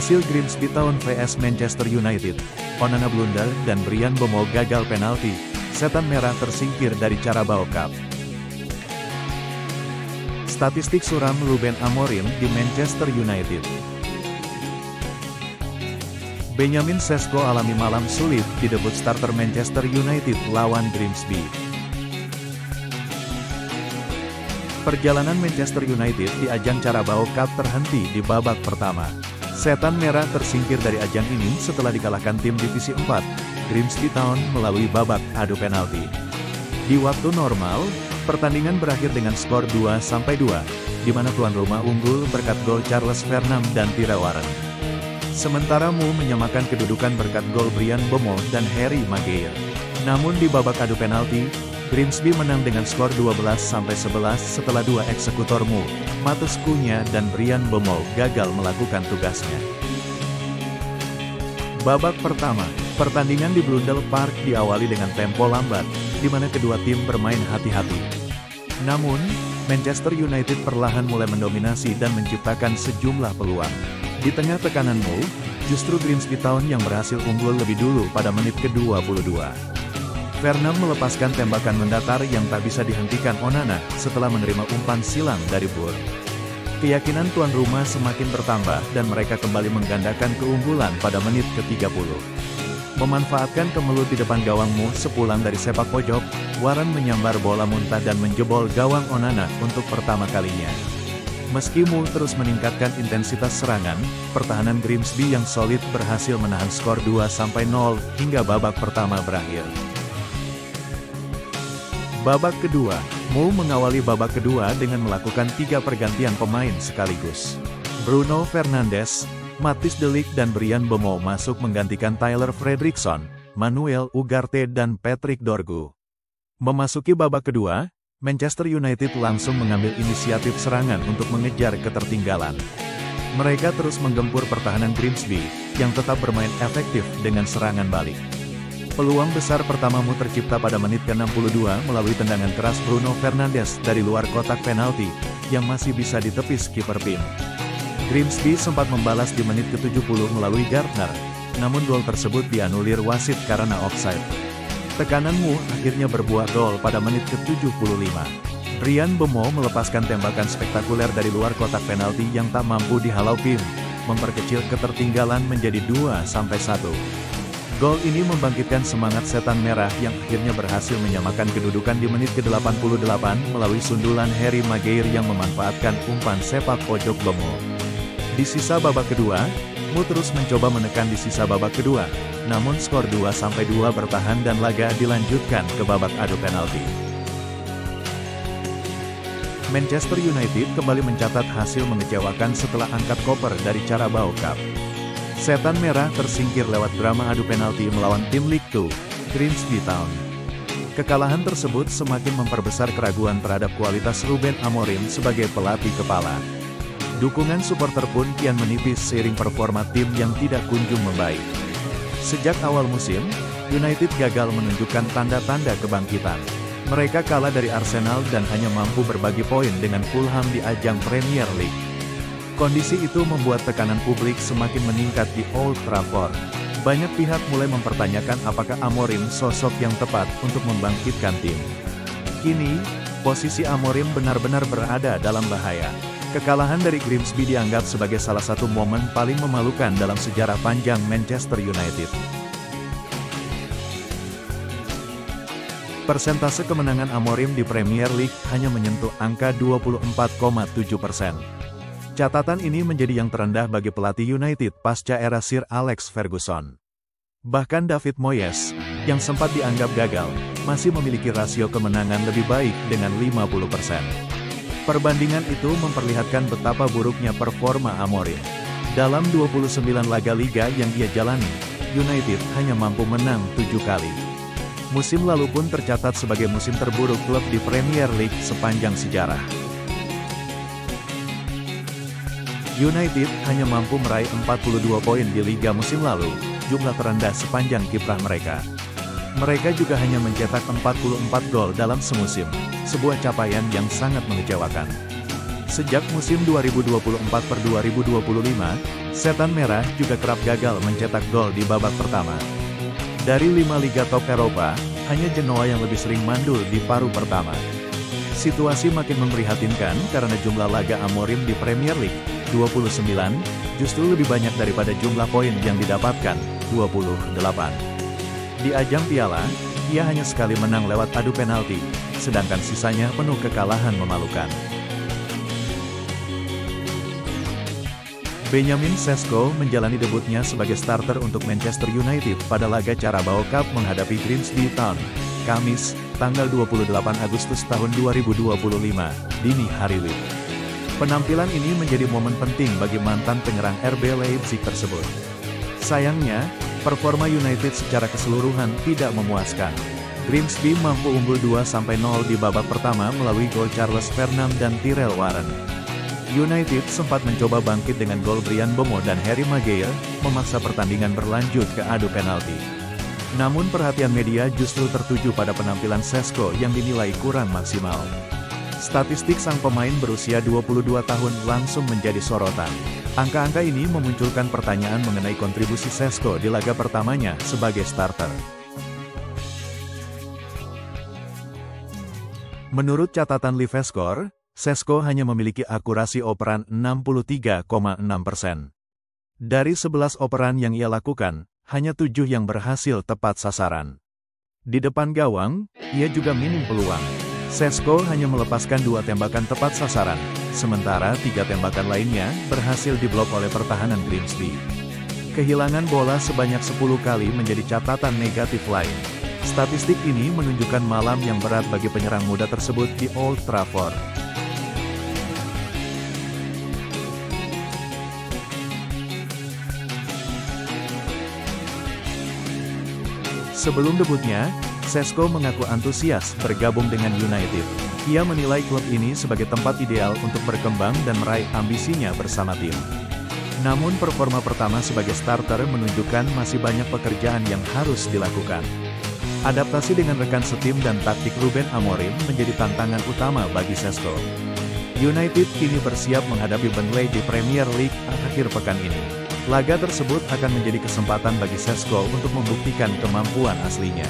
Hasil Grimsby Town vs Manchester United, Onana blunder dan Bryan Mbeumo gagal penalti, Setan Merah tersingkir dari Carabao Cup. Statistik suram Ruben Amorim di Manchester United. Benjamin Sesko alami malam sulit di debut starter Manchester United lawan Grimsby. Perjalanan Manchester United di ajang Carabao Cup terhenti di babak pertama. Setan Merah tersingkir dari ajang ini setelah dikalahkan tim Divisi 4, Grimsby Town melalui babak adu penalti. Di waktu normal, pertandingan berakhir dengan skor 2-2, di mana tuan rumah unggul berkat gol Charles Fernand dan Tyrell Warren. Sementara Mu menyamakan kedudukan berkat gol Bryan Mbeumo dan Harry Maguire. Namun di babak adu penalti, Grimsby menang dengan skor 12-11 setelah dua eksekutor Mu, Matheus Cunha dan Bryan Mbeumo gagal melakukan tugasnya. Babak pertama, pertandingan di Blundell Park diawali dengan tempo lambat, di mana kedua tim bermain hati-hati. Namun, Manchester United perlahan mulai mendominasi dan menciptakan sejumlah peluang. Di tengah tekanan Mu, justru Grimsby Town yang berhasil unggul lebih dulu pada menit ke-22. Fernand melepaskan tembakan mendatar yang tak bisa dihentikan Onana setelah menerima umpan silang dari Burr. Keyakinan tuan rumah semakin bertambah dan mereka kembali menggandakan keunggulan pada menit ke-30. Memanfaatkan kemelut di depan gawang Mu sepulang dari sepak pojok, Warren menyambar bola muntah dan menjebol gawang Onana untuk pertama kalinya. Meski Mu terus meningkatkan intensitas serangan, pertahanan Grimsby yang solid berhasil menahan skor 2-0 hingga babak pertama berakhir. Babak kedua, Mu mengawali babak kedua dengan melakukan 3 pergantian pemain sekaligus. Bruno Fernandes, Matthijs de Ligt dan Bryan Mbeumo masuk menggantikan Tyler Fredriksson, Manuel Ugarte dan Patrick Dorgu. Memasuki babak kedua, Manchester United langsung mengambil inisiatif serangan untuk mengejar ketertinggalan. Mereka terus menggempur pertahanan Grimsby, yang tetap bermain efektif dengan serangan balik. Peluang besar pertamamu tercipta pada menit ke-62 melalui tendangan keras Bruno Fernandes dari luar kotak penalti, yang masih bisa ditepis kiper Pim. Grimsby sempat membalas di menit ke-70 melalui Gardner, namun gol tersebut dianulir wasit karena offside. Tekanan Mu akhirnya berbuah gol pada menit ke-75. Bryan Mbeumo melepaskan tembakan spektakuler dari luar kotak penalti yang tak mampu dihalau Pim, memperkecil ketertinggalan menjadi 2-1. Gol ini membangkitkan semangat Setan Merah yang akhirnya berhasil menyamakan kedudukan di menit ke-88 melalui sundulan Harry Maguire yang memanfaatkan umpan sepak pojok Mbeumo. Di sisa babak kedua, Mu terus mencoba menekan di sisa babak kedua, namun skor 2-2 bertahan dan laga dilanjutkan ke babak adu penalti. Manchester United kembali mencatat hasil mengecewakan setelah angkat koper dari Carabao Cup. Setan Merah tersingkir lewat drama adu penalti melawan tim League 2, Grimsby Town. Kekalahan tersebut semakin memperbesar keraguan terhadap kualitas Ruben Amorim sebagai pelatih kepala. Dukungan supporter pun kian menipis seiring performa tim yang tidak kunjung membaik. Sejak awal musim, United gagal menunjukkan tanda-tanda kebangkitan. Mereka kalah dari Arsenal dan hanya mampu berbagi poin dengan Fulham di ajang Premier League. Kondisi itu membuat tekanan publik semakin meningkat di Old Trafford. Banyak pihak mulai mempertanyakan apakah Amorim sosok yang tepat untuk membangkitkan tim. Kini, posisi Amorim benar-benar berada dalam bahaya. Kekalahan dari Grimsby dianggap sebagai salah satu momen paling memalukan dalam sejarah panjang Manchester United. Persentase kemenangan Amorim di Premier League hanya menyentuh angka 24,7%. Catatan ini menjadi yang terendah bagi pelatih United pasca era Sir Alex Ferguson. Bahkan David Moyes, yang sempat dianggap gagal, masih memiliki rasio kemenangan lebih baik dengan 50%. Perbandingan itu memperlihatkan betapa buruknya performa Amorim. Dalam 29 laga liga yang ia jalani, United hanya mampu menang 7 kali. Musim lalu pun tercatat sebagai musim terburuk klub di Premier League sepanjang sejarah. United hanya mampu meraih 42 poin di liga musim lalu, jumlah terendah sepanjang kiprah mereka. Mereka juga hanya mencetak 44 gol dalam semusim, sebuah capaian yang sangat mengecewakan. Sejak musim 2024-2025, Setan Merah juga kerap gagal mencetak gol di babak pertama. Dari 5 liga top Eropa, hanya Genoa yang lebih sering mandul di paruh pertama. Situasi makin memprihatinkan karena jumlah laga Amorim di Premier League, 29, justru lebih banyak daripada jumlah poin yang didapatkan, 28. Di ajang piala, ia hanya sekali menang lewat adu penalti, sedangkan sisanya penuh kekalahan memalukan. Benjamin Sesko menjalani debutnya sebagai starter untuk Manchester United pada laga Carabao Cup menghadapi Grimsby Town, Kamis, tanggal 28 Agustus tahun 2025, dini hari WIB. Penampilan ini menjadi momen penting bagi mantan penyerang RB Leipzig tersebut. Sayangnya, performa United secara keseluruhan tidak memuaskan. Grimsby mampu unggul 2-0 di babak pertama melalui gol Charles Fernand dan Tyrell Warren. United sempat mencoba bangkit dengan gol Bryan Mbeumo dan Harry Maguire, memaksa pertandingan berlanjut ke adu penalti. Namun perhatian media justru tertuju pada penampilan Sesko yang dinilai kurang maksimal. Statistik sang pemain berusia 22 tahun langsung menjadi sorotan. Angka-angka ini memunculkan pertanyaan mengenai kontribusi Sesko di laga pertamanya sebagai starter. Menurut catatan LiveScore, Sesko hanya memiliki akurasi operan 63,6%. Dari 11 operan yang ia lakukan, hanya 7 yang berhasil tepat sasaran. Di depan gawang, ia juga minim peluang. Sesko hanya melepaskan 2 tembakan tepat sasaran, sementara 3 tembakan lainnya berhasil diblok oleh pertahanan Grimsby. Kehilangan bola sebanyak 10 kali menjadi catatan negatif lain. Statistik ini menunjukkan malam yang berat bagi penyerang muda tersebut di Old Trafford. Sebelum debutnya, Sesko mengaku antusias bergabung dengan United. Ia menilai klub ini sebagai tempat ideal untuk berkembang dan meraih ambisinya bersama tim. Namun performa pertama sebagai starter menunjukkan masih banyak pekerjaan yang harus dilakukan. Adaptasi dengan rekan setim dan taktik Ruben Amorim menjadi tantangan utama bagi Sesko. United kini bersiap menghadapi Burnley di Premier League akhir pekan ini. Laga tersebut akan menjadi kesempatan bagi Sesko untuk membuktikan kemampuan aslinya.